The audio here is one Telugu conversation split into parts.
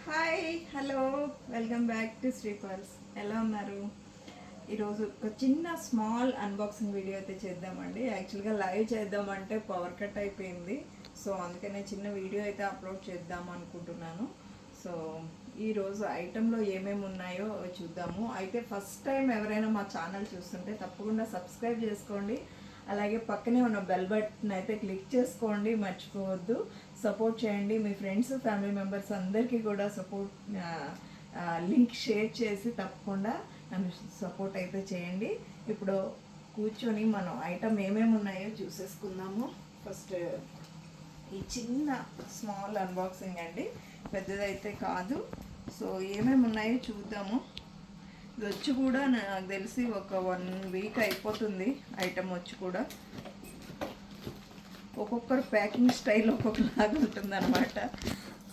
Hi hello welcome back to Sri purse. ఎలా ఉన్నారు? ఈరోజు ఒక చిన్న స్మాల్ అన్బాక్సింగ్ వీడియో అయితే చేద్దామండి. యాక్చువల్గా లైవ్ చేద్దామంటే పవర్ కట్ అయిపోయింది. సో అందుకనే చిన్న వీడియో అయితే అప్లోడ్ చేద్దాం అనుకుంటున్నాను. సో ఈరోజు ఐటెంలో ఏమేమి ఉన్నాయో చూద్దాము. అయితే ఫస్ట్ టైం ఎవరైనా మా ఛానల్ చూస్తుంటే తప్పకుండా సబ్స్క్రైబ్ చేసుకోండి. అలాగే పక్కనే ఉన్న బెల్ బటన్ అయితే క్లిక్ చేసుకోండి, మర్చిపోవద్దు. సపోర్ట్ చేయండి. మీ ఫ్రెండ్స్ ఫ్యామిలీ మెంబర్స్ అందరికీ కూడా లింక్ షేర్ చేసి తప్పకుండా నన్ను సపోర్ట్ అయితే చేయండి. ఇప్పుడు కూర్చొని మనం ఐటమ్ ఏమేమి ఉన్నాయో చూసేసుకుందాము. ఫస్ట్ ఈ చిన్న స్మాల్ అన్బాక్సింగ్ అండి, పెద్దదైతే కాదు. సో ఏమేమి ఉన్నాయో చూద్దాము. ఇది వచ్చి కూడా నాకు తెలిసి ఒక 1 వీక్ అయిపోతుంది ఐటమ్ వచ్చి కూడా. ఒక్కొక్కరు ప్యాకింగ్ స్టైల్ ఒక్కొక్కలాగా ఉంటుంది అనమాట.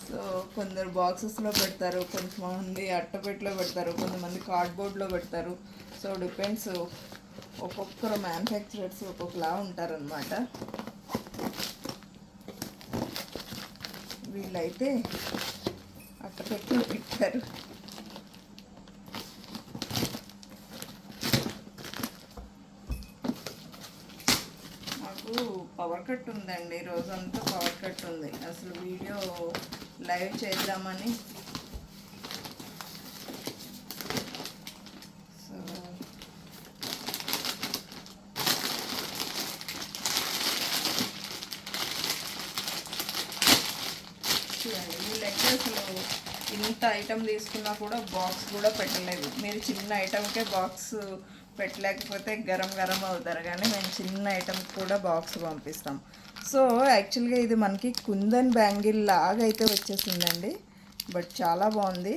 సో కొందరు బాక్సెస్లో పెడతారు, కొంతమంది అట్టపెట్టలో పెడతారు, కొంతమంది కార్డ్బోర్డ్లో పెడతారు. సో డిపెండ్స్, ఒక్కొక్కరు మ్యానుఫ్యాక్చరర్స్ ఒక్కొక్కలా ఉంటారనమాట. వీళ్ళైతే అట్టపెట్టలో పెట్టారు. పవర్ కట్ ఉందండి, రోజంతా పవర్ కట్ ఉంది. అసలు వీడియో లైవ్ చేద్దామని సో చూడండి, వీళ్ళైతే అసలు ఇంత ఐటమ్ తీసుకున్నా కూడా బాక్స్ కూడా పెట్టలేదు. మీరు చిన్న ఐటమ్కే బాక్స్ పెట్టలేకపోతే గరం గరం అవుతారు, కానీ మేము చిన్న ఐటమ్ కూడా బాక్స్ పంపిస్తాం. సో యాక్చువల్గా ఇది మనకి కుందన్ బ్యాంగిల్ లాగా అయితే వచ్చేసిందండి, బట్ చాలా బాగుంది.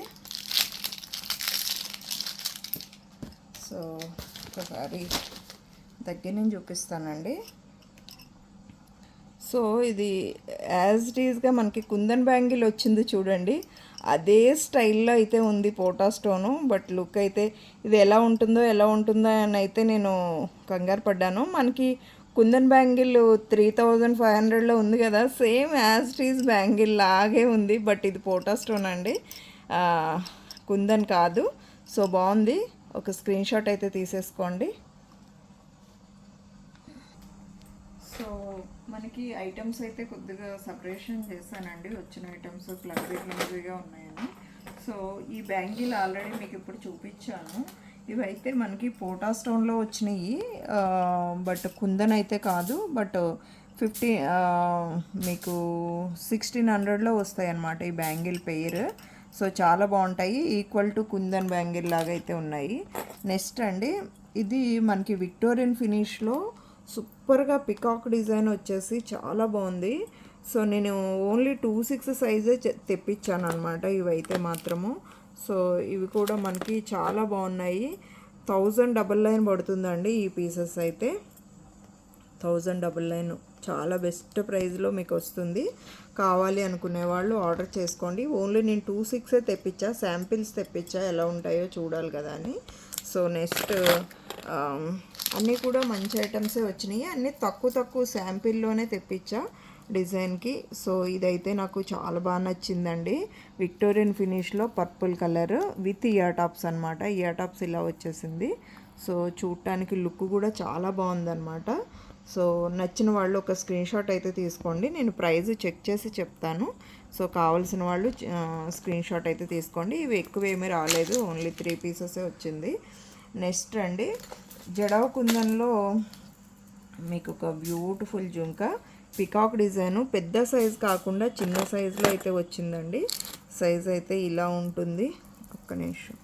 సో ఒకసారి దగ్గర నుంచి చూపిస్తానండి. సో ఇది యాజ్ ఇట్ ఈజ్గా మనకి కుందన్ బ్యాంగిల్ వచ్చింది చూడండి, అదే స్టైల్లో అయితే ఉంది పోటా స్టోను. బట్ లుక్ అయితే ఇది ఎలా ఉంటుందో అని అయితే నేను కంగారు పడ్డాను. మనకి కుందన్ బ్యాంగిల్ 3500లో ఉంది కదా, same as it is bangle లాగే ఉంది. బట్ ఇది పోటా స్టోన్ అండి, కుందన్ కాదు. సో బాగుంది, ఒక స్క్రీన్ షాట్ అయితే తీసేసుకోండి. సో మనకి ఐటమ్స్ అయితే కొద్దిగా సపరేషన్ చేశానండి, వచ్చిన ఐటమ్స్ క్లమ్జీగా ఉన్నాయని. సో ఈ బ్యాంగిల్ ఆల్రెడీ మీకు ఇప్పుడు చూపించాను. ఇవైతే మనకి పోటా స్టోన్లో వచ్చినాయి, బట్ కుందన్ అయితే కాదు. బట్ మీకు 1600లో వస్తాయి అన్నమాట ఈ బ్యాంగిల్ పెయిర్. సో చాలా బాగుంటాయి, ఈక్వల్ టు కుందన్ బ్యాంగిల్ లాగా అయితే ఉన్నాయి. నెక్స్ట్ అండి, ఇది మనకి విక్టోరియన్ ఫినిష్లో సూపర్గా పికాక్ డిజైన్ వచ్చేసి చాలా బాగుంది. సో నేను ఓన్లీ 26 సైజే తెప్పించాను అనమాట ఇవైతే మాత్రము. సో ఇవి కూడా మనకి చాలా బాగున్నాయి. 1099 పడుతుందండి ఈ పీసెస్ అయితే. 1099 చాలా బెస్ట్ ప్రైస్లో మీకు వస్తుంది. కావాలి అనుకునే వాళ్ళు ఆర్డర్ చేసుకోండి. ఓన్లీ నేను 26 తెప్పించా, శాంపిల్స్ తెప్పించా, ఎలా ఉంటాయో చూడాలి కదా అని. సో నెక్స్ట్ అన్నీ కూడా మంచి ఐటమ్సే వచ్చినాయి, అన్నీ తక్కువ శాంపిల్లోనే తెప్పించా డిజైన్కి. సో ఇదైతే నాకు చాలా బాగా నచ్చిందండి, విక్టోరియన్ ఫినిష్లో purple colour with ear tops అనమాట. ఇయర్ టాప్స్ ఇలా వచ్చేసింది. సో చూడటానికి లుక్ కూడా చాలా బాగుందన్నమాట. సో నచ్చిన వాళ్ళు ఒక స్క్రీన్ షాట్ అయితే తీసుకోండి, నేను ప్రైస్ చెక్ చేసి చెప్తాను. సో కావాల్సిన వాళ్ళు స్క్రీన్ షాట్ అయితే తీసుకోండి. ఇవి ఎక్కువ ఏమీ రాలేదు, ఓన్లీ 3 పీసెసే వచ్చింది. నెక్స్ట్ అండి, జడవ కుందన్లో మీకు ఒక బ్యూటిఫుల్ జుంకా పికాక్ డిజైను, పెద్ద సైజ్ కాకుండా చిన్న సైజులో అయితే వచ్చిందండి. సైజ్ అయితే ఇలా ఉంటుంది, ఒక్క నిమిషం.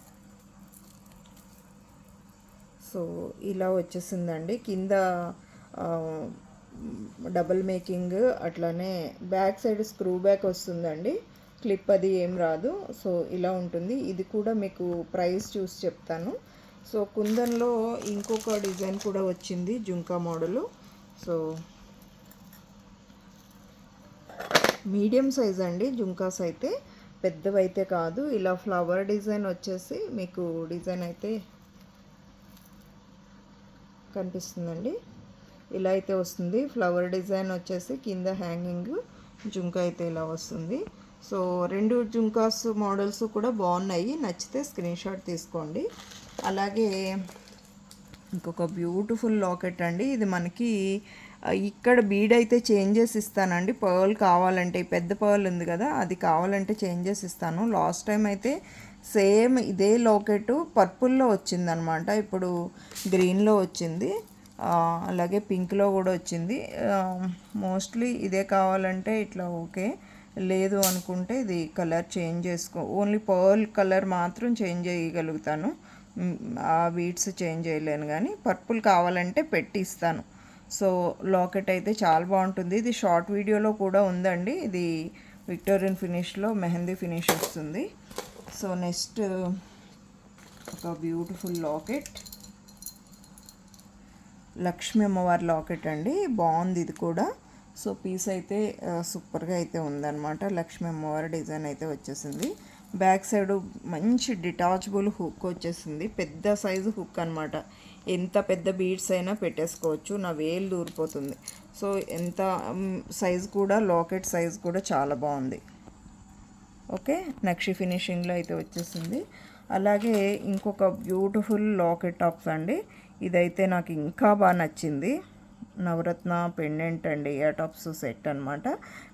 సో ఇలా వచ్చేసిందండి, కింద డబల్ మేకింగ్, అట్లానే బ్యాక్ సైడ్ స్క్రూ బ్యాక్ వస్తుందండి, క్లిప్ అది ఏం రాదు. సో ఇలా ఉంటుంది. ఇది కూడా మీకు ప్రైస్ చూసి చెప్తాను. సో కుందన్లో ఇంకొక డిజైన్ కూడా వచ్చింది, జుంకా మోడలు. సో మీడియం సైజ్ అండి జుంకాస్ అయితే, పెద్దవైతే కాదు. ఇలా ఫ్లవర్ డిజైన్ వచ్చేసి మీకు డిజైన్ అయితే కనిపిస్తుందండి, ఇలా అయితే వస్తుంది. ఫ్లవర్ డిజైన్ వచ్చేసి కింద హ్యాంగింగ్ జుంకా అయితే ఇలా వస్తుంది. సో 2 జుంకాస్ మోడల్స్ కూడా బాగున్నాయి, నచ్చితే స్క్రీన్ షాట్ తీసుకోండి. అలాగే ఇంకొక బ్యూటిఫుల్ లాకెట్ అండి. ఇది మనకి ఇక్కడ బీడ్ అయితే చేంజ్ చేసి ఇస్తానండి. పర్ల్ కావాలంటే పెద్ద పర్ల్ ఉంది కదా, అది కావాలంటే చేంజ్ చేసి ఇస్తాను. లాస్ట్ టైం అయితే సేమ్ ఇదే లాకెట్ పర్పుల్లో వచ్చిందనమాట, ఇప్పుడు గ్రీన్లో వచ్చింది, అలాగే పింక్లో కూడా వచ్చింది. మోస్ట్లీ ఇదే కావాలంటే ఇట్లా ఓకే, లేదు అనుకుంటే ఇది కలర్ చేంజ్ చేసుకో, ఓన్లీ పర్ల్ కలర్ మాత్రం చేంజ్ చేయగలుగుతాను, ఆ బీడ్స్ చేంజ్ చేయలేను, కానీ పర్పుల్ కావాలంటే పెట్టి ఇస్తాను. సో లాకెట్ అయితే చాలా బాగుంటుంది. ఇది షార్ట్ వీడియోలో కూడా ఉందండి. ఇది విక్టోరియన్ ఫినిష్లో మెహందీ ఫినిష్ వస్తుంది. సో నెక్స్ట్ ఒక బ్యూటిఫుల్ లాకెట్, లక్ష్మీ అమ్మవారి లాకెట్ అండి, బాగుంది ఇది కూడా. సో పీస్ అయితే సూపర్గా అయితే ఉందన్నమాట. లక్ష్మీ అమ్మవారి డిజైన్ అయితే వచ్చేసింది. బ్యాక్ సైడ్ మంచి డిటాచబుల్ హుక్ వచ్చేసింది, పెద్ద సైజు హుక్ అనమాట. ఎంత పెద్ద బీడ్స్ అయినా పెట్టేసుకోవచ్చు, నా వేలు దూరిపోతుంది. సో ఎంత సైజు కూడా, లాకెట్ సైజు కూడా చాలా బాగుంది. ఓకే, నక్షి ఫినిషింగ్లో అయితే వచ్చేసింది. అలాగే ఇంకొక బ్యూటిఫుల్ లాకెట్ టాప్స్ అండి, ఇదైతే నాకు ఇంకా బాగా నచ్చింది. నవరత్న పెండెంట్ అండి, ఇయర్ టాప్స్ సెట్ అనమాట.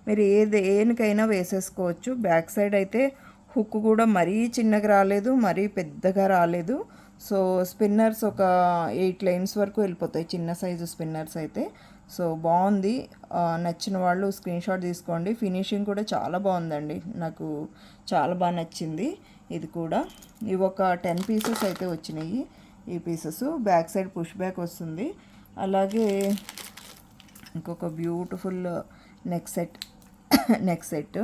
మీరు దేనికైనా వేసేసుకోవచ్చు. బ్యాక్ సైడ్ అయితే హుక్ కూడా మరీ చిన్నగా రాలేదు, మరీ పెద్దగా రాలేదు. సో స్పిన్నర్స్ ఒక 8 లైన్స్ వరకు వెళ్ళిపోతాయి, చిన్న సైజు స్పిన్నర్స్ అయితే. సో బాగుంది, నచ్చిన వాళ్ళు స్క్రీన్ షాట్ తీసుకోండి. ఫినిషింగ్ కూడా చాలా బాగుందండి, నాకు చాలా బాగా నచ్చింది. ఇది కూడా ఇవి ఒక 10 పీసెస్ అయితే వచ్చినాయి. ఈ pieces back side push back వస్తుంది. అలాగే ఇంకొక బ్యూటిఫుల్ నెక్ సెట్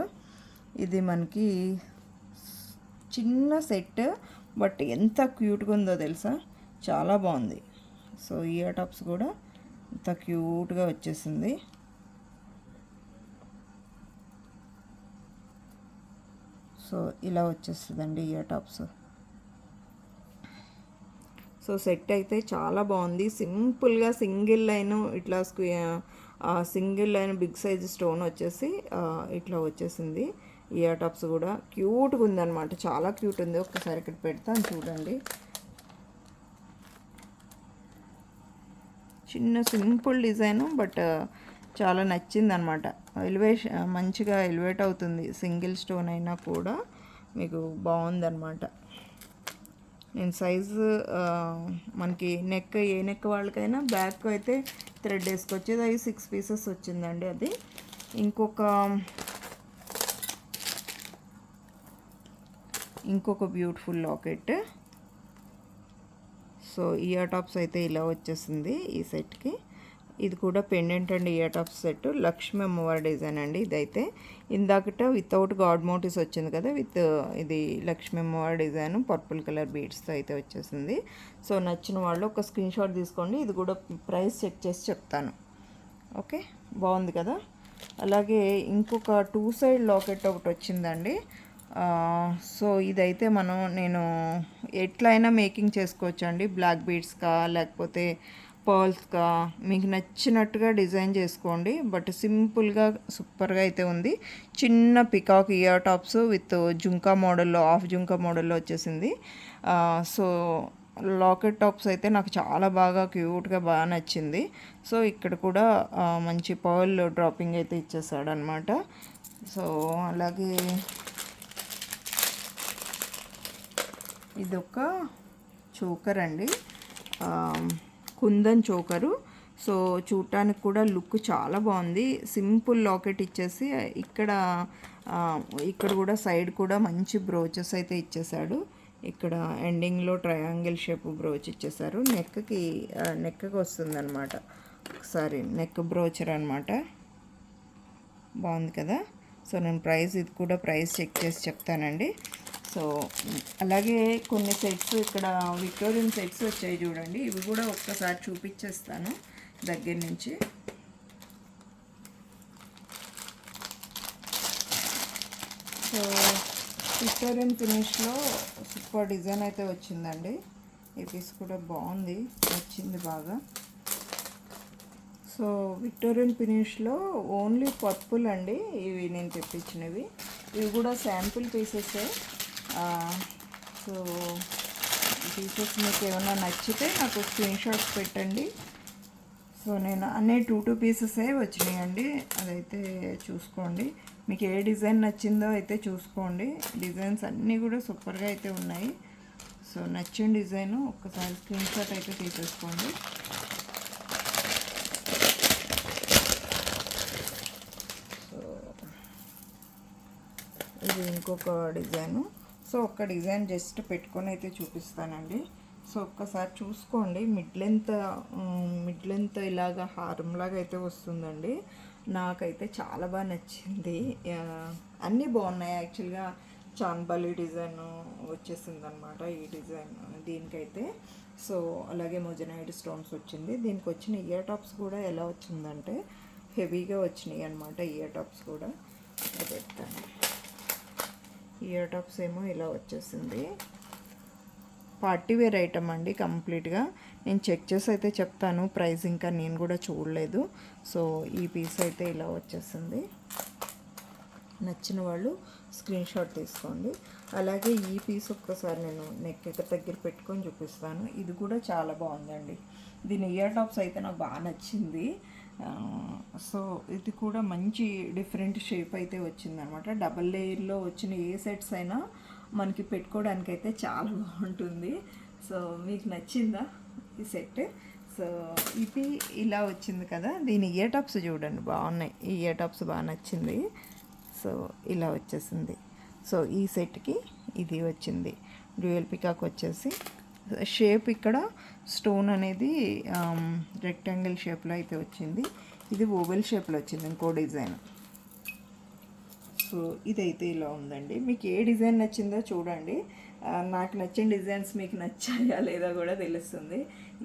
ఇది మనకి చిన్న సెట్, బట్ ఎంత క్యూట్గా ఉందో తెలుసా, చాలా బాగుంది. సో ఇయర్ టాప్స్ కూడా ఎంత క్యూట్గా వచ్చేసింది. సో ఇలా వచ్చేస్తుందండి ఇయర్ టాప్స్. సో సెట్ అయితే చాలా బాగుంది, సింపుల్గా సింగిల్ లైన్ ఇట్లా single line big size stone వచ్చేసి ఇట్లా వచ్చేసింది. ఇయర్ టాప్స్ కూడా క్యూట్గా ఉందన్నమాట, చాలా క్యూట్ ఉంది. ఒక్కసారి ఇక్కడ పెడతాను చూడండి. చిన్న సింపుల్ డిజైను, బట్ చాలా నచ్చింది అనమాట. మంచిగా ఎలివేట్ అవుతుంది, సింగిల్ స్టోన్ అయినా కూడా మీకు బాగుందన్నమాట. నేను సైజు మనకి ఏ నెక్ వాళ్ళకైనా బ్యాక్ అయితే థ్రెడ్ వేసుకొచ్చేది. అది 6 పీసెస్ వచ్చిందండి. అది ఇంకొక beautiful locket. So ear tops అయితే ఇలా వచ్చేసింది ఈ సెట్కి. ఇది కూడా pendant and ear tops set, Lakshmi అమ్మవారి డిజైన్ అండి. ఇదైతే ఇందాకట వితౌట్ గాడ్ మోటివ్స్ వచ్చింది కదా, ఇది లక్ష్మీ అమ్మవారి డిజైన్ పర్పుల్ కలర్ బీడ్స్తో అయితే వచ్చేసింది. సో నచ్చిన వాళ్ళు ఒక స్క్రీన్ షాట్ తీసుకోండి. ఇది కూడా ప్రైస్ చెక్ చేసి చెప్తాను. ఓకే, బాగుంది కదా. అలాగే ఇంకొక 2 సైడ్ లాకెట్ ఒకటి వచ్చిందండి. సో ఇదైతే నేను ఎట్లయినా మేకింగ్ చేసుకోవచ్చు అండి. బ్లాక్ బీడ్స్కా లేకపోతే పర్ల్స్గా మీకు నచ్చినట్టుగా డిజైన్ చేసుకోండి. బట్ సింపుల్గా సూపర్గా అయితే ఉంది. చిన్న పికాక్ ఇయర్ టాప్స్ విత్ జుంకా మోడల్లో, హాఫ్ జుంకా మోడల్లో వచ్చేసింది. సో లాకెట్ టాప్స్ అయితే నాకు చాలా బాగా క్యూట్గా బాగా నచ్చింది. సో ఇక్కడ కూడా మంచి పర్ల్ డ్రాపింగ్ అయితే ఇచ్చేసాడనమాట. సో అలాగే ఇదొక చోకర్ అండి, కుందన్ చోకరు. సో చూడటానికి కూడా లుక్ చాలా బాగుంది. సింపుల్ లాకెట్ ఇచ్చేసి ఇక్కడ కూడా సైడ్ కూడా మంచి బ్రోచెస్ అయితే ఇచ్చేసాడు. ఇక్కడ ఎండింగ్లో ట్రయాంగిల్ షేప్ బ్రోచ్ ఇచ్చేసారు. నెక్కి వస్తుందన్నమాట. ఒకసారి నెక్ బ్రోచర్ అనమాట, బాగుంది కదా. సో నేను ఇది కూడా ప్రైస్ చెక్ చేసి చెప్తానండి. సో అలాగే కొన్ని సెట్స్ ఇక్కడ విక్టోరియన్ సెట్స్ వచ్చాయి చూడండి, ఇవి కూడా ఒక్కసారి చూపించేస్తాను దగ్గర నుంచి. సో విక్టోరియన్ ఫినిష్లో సూపర్ డిజైన్ అయితే వచ్చిందండి. ఈ పీస్ కూడా బాగుంది, నచ్చింది బాగా. సో విక్టోరియన్ ఫినిష్లో ఓన్లీ పర్పుల్ అండి ఇవి నేను తెప్పించినవి. ఇవి కూడా శాంపుల్ పీసెసే. సో ఈ పీసెస్ మీకు ఏమైనా నచ్చితే నాకు స్క్రీన్ షాట్స్ పెట్టండి. సో నేను అన్నీ 2 పీసెసే వచ్చినాయండి, అదైతే చూసుకోండి. మీకు ఏ డిజైన్ నచ్చిందో అయితే చూసుకోండి. డిజైన్స్ అన్నీ కూడా సూపర్గా అయితే ఉన్నాయి. సో నచ్చిన డిజైను ఒక్కసారి స్క్రీన్ షాట్ అయితే తీసేసుకోండి. సో ఇది ఇంకొక డిజైను. సో ఒక్క డిజైన్ జస్ట్ పెట్టుకొని అయితే చూపిస్తానండి. సో ఒక్కసారి చూసుకోండి. మిడ్ లెంత్ ఇలాగా హారంలాగా అయితే వస్తుందండి. నాకైతే చాలా బాగా నచ్చింది. అన్నీ బాగున్నాయి. యాక్చువల్గా చాన్బాలి డిజైన్ వచ్చేసింది అనమాట ఈ డిజైన్ దీనికైతే. సో అలాగే మొజనైడ్ స్టోన్స్ వచ్చింది. దీనికి వచ్చిన ఇయర్ టాప్స్ కూడా ఎలా వచ్చిందంటే హెవీగా వచ్చినాయి అనమాట. ఇయర్ టాప్స్ కూడా పెడతాను. ఇయర్ టాప్స్ ఏమో ఇలా వచ్చేసింది. పార్టీ వేర్ ఐటమ్ అండి కంప్లీట్గా. నేను చెక్ చేసి అయితే చెప్తాను, ప్రైస్ ఇంకా నేను కూడా చూడలేదు. సో ఈ పీస్ అయితే ఇలా వచ్చేసింది. నచ్చిన వాళ్ళు స్క్రీన్ షాట్ తీసుకోండి. అలాగే ఈ పీస్ ఒక్కసారి నేను నెక్ దగ్గర పెట్టుకొని చూపిస్తాను. ఇది కూడా చాలా బాగుందండి. దీని ఇయర్ టాప్స్ అయితే నాకు బాగా నచ్చింది. సో ఇది కూడా మంచి డిఫరెంట్ షేప్ అయితే వచ్చిందనమాట. డబల్ లేయర్లో వచ్చిన ఏ సెట్స్ అయినా మనకి పెట్టుకోవడానికి అయితే చాలా బాగుంటుంది. సో మీకు నచ్చిందా ఈ సెట్? సో ఇది ఇలా వచ్చింది కదా. దీని ఇయర్ టాప్స్ చూడండి బాగున్నాయి. ఈ ఇయర్ టాప్స్ బాగా నచ్చింది. సో ఇలా వచ్చేసింది. సో ఈ సెట్కి ఇది వచ్చింది. డ్యూయల్ పికాక్ వచ్చేసి షేప్ ఇక్కడ స్టోన్ అనేది రెక్టాంగిల్ షేప్లో అయితే వచ్చింది. ఇది ఓవెల్ షేప్లో వచ్చింది ఇంకో డిజైన్. సో ఇదైతే ఇలా ఉందండి. మీకు ఏ డిజైన్ నచ్చిందో చూడండి. నాకు నచ్చిన డిజైన్స్ మీకు నచ్చాయా లేదా కూడా తెలుస్తుంది.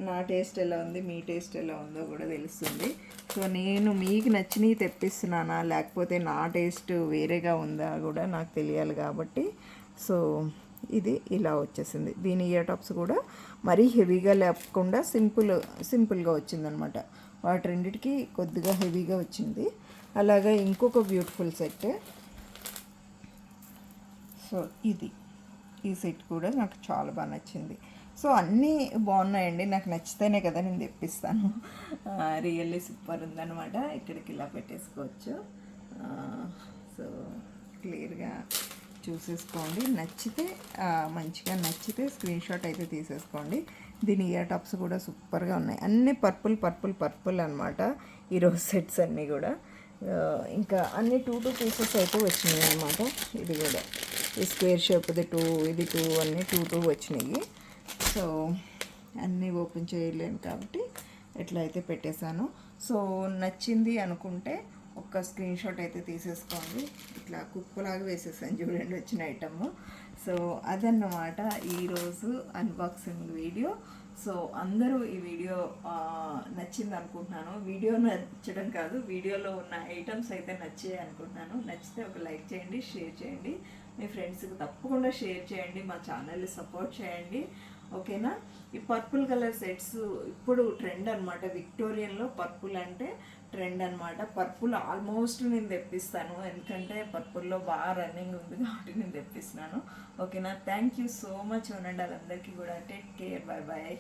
నా టేస్ట్ ఎలా ఉంది, మీ టేస్ట్ ఎలా ఉందో కూడా తెలుస్తుంది. సో నేను మీకు నచ్చినవి తెప్పిస్తున్నానా లేకపోతే నా టేస్ట్ వేరేగా ఉందా కూడా నాకు తెలియాలి కాబట్టి. సో ఇది ఇలా వచ్చేసింది. దీని ఇయర్ టాప్స్ కూడా మరీ హెవీగా లేకుండా సింపుల్గా వచ్చిందనమాట. వాటి రెండిటికి కొద్దిగా హెవీగా వచ్చింది. అలాగే ఇంకొక బ్యూటిఫుల్ సెట్. సో ఈ సెట్ కూడా నాకు చాలా బాగా నచ్చింది. సో అన్నీ బాగున్నాయండి. నాకు నచ్చితేనే కదా నేను తెప్పిస్తాను. రియల్లీ సూపర్ ఉందన్నమాట. ఇక్కడికి ఇలా పెట్టేసుకోవచ్చు. సో క్లియర్గా చూసేసుకోండి. మంచిగా నచ్చితే స్క్రీన్ షాట్ అయితే తీసేసుకోండి. దీని ఇయర్ టాప్స్ కూడా సూపర్గా ఉన్నాయి. అన్నీ పర్పుల్ అనమాట ఈరోజు సెట్స్ అన్నీ కూడా. ఇంకా అన్ని 2 పీసెస్ అయితే వచ్చినాయి అనమాట. ఇది కూడా ఈ స్క్వేర్ షేప్ది 2, ఇది 2 అన్నీ 2 వచ్చినాయి. సో అన్నీ ఓపెన్ చేయలేను కాబట్టి ఎట్లా అయితే పెట్టేశాను. సో నచ్చింది అనుకుంటే ఒక్క స్క్రీన్ షాట్ అయితే తీసేసుకోండి. ఇట్లా కుప్పలాగా వేసేసాను చూడండి వచ్చిన ఐటమ్. సో అదన్నమాట ఈరోజు అన్బాక్సింగ్ వీడియో. సో అందరూ ఈ వీడియో నచ్చింది అనుకుంటున్నాను. వీడియో నచ్చడం కాదు, వీడియోలో ఉన్న ఐటమ్స్ అయితే నచ్చాయి అనుకుంటున్నాను. నచ్చితే ఒక లైక్ చేయండి, షేర్ చేయండి, మీ ఫ్రెండ్స్కి తప్పకుండా షేర్ చేయండి, మా ఛానల్ని సపోర్ట్ చేయండి. ఓకేనా? ఈ పర్పుల్ కలర్ సెట్స్ ఇప్పుడు ట్రెండ్ అనమాట. విక్టోరియన్లో పర్పుల్ అంటే ట్రెండ్ అనమాట. పర్పుల్ ఆల్మోస్ట్ నేను తెప్పిస్తాను, ఎందుకంటే పర్పుల్లో బాగా రన్నింగ్ ఉంది కాబట్టి నేను తెప్పిస్తున్నాను. ఓకేనా? Thank you so much. ఉండండి వాళ్ళందరికీ కూడా. Take care. Bye bye.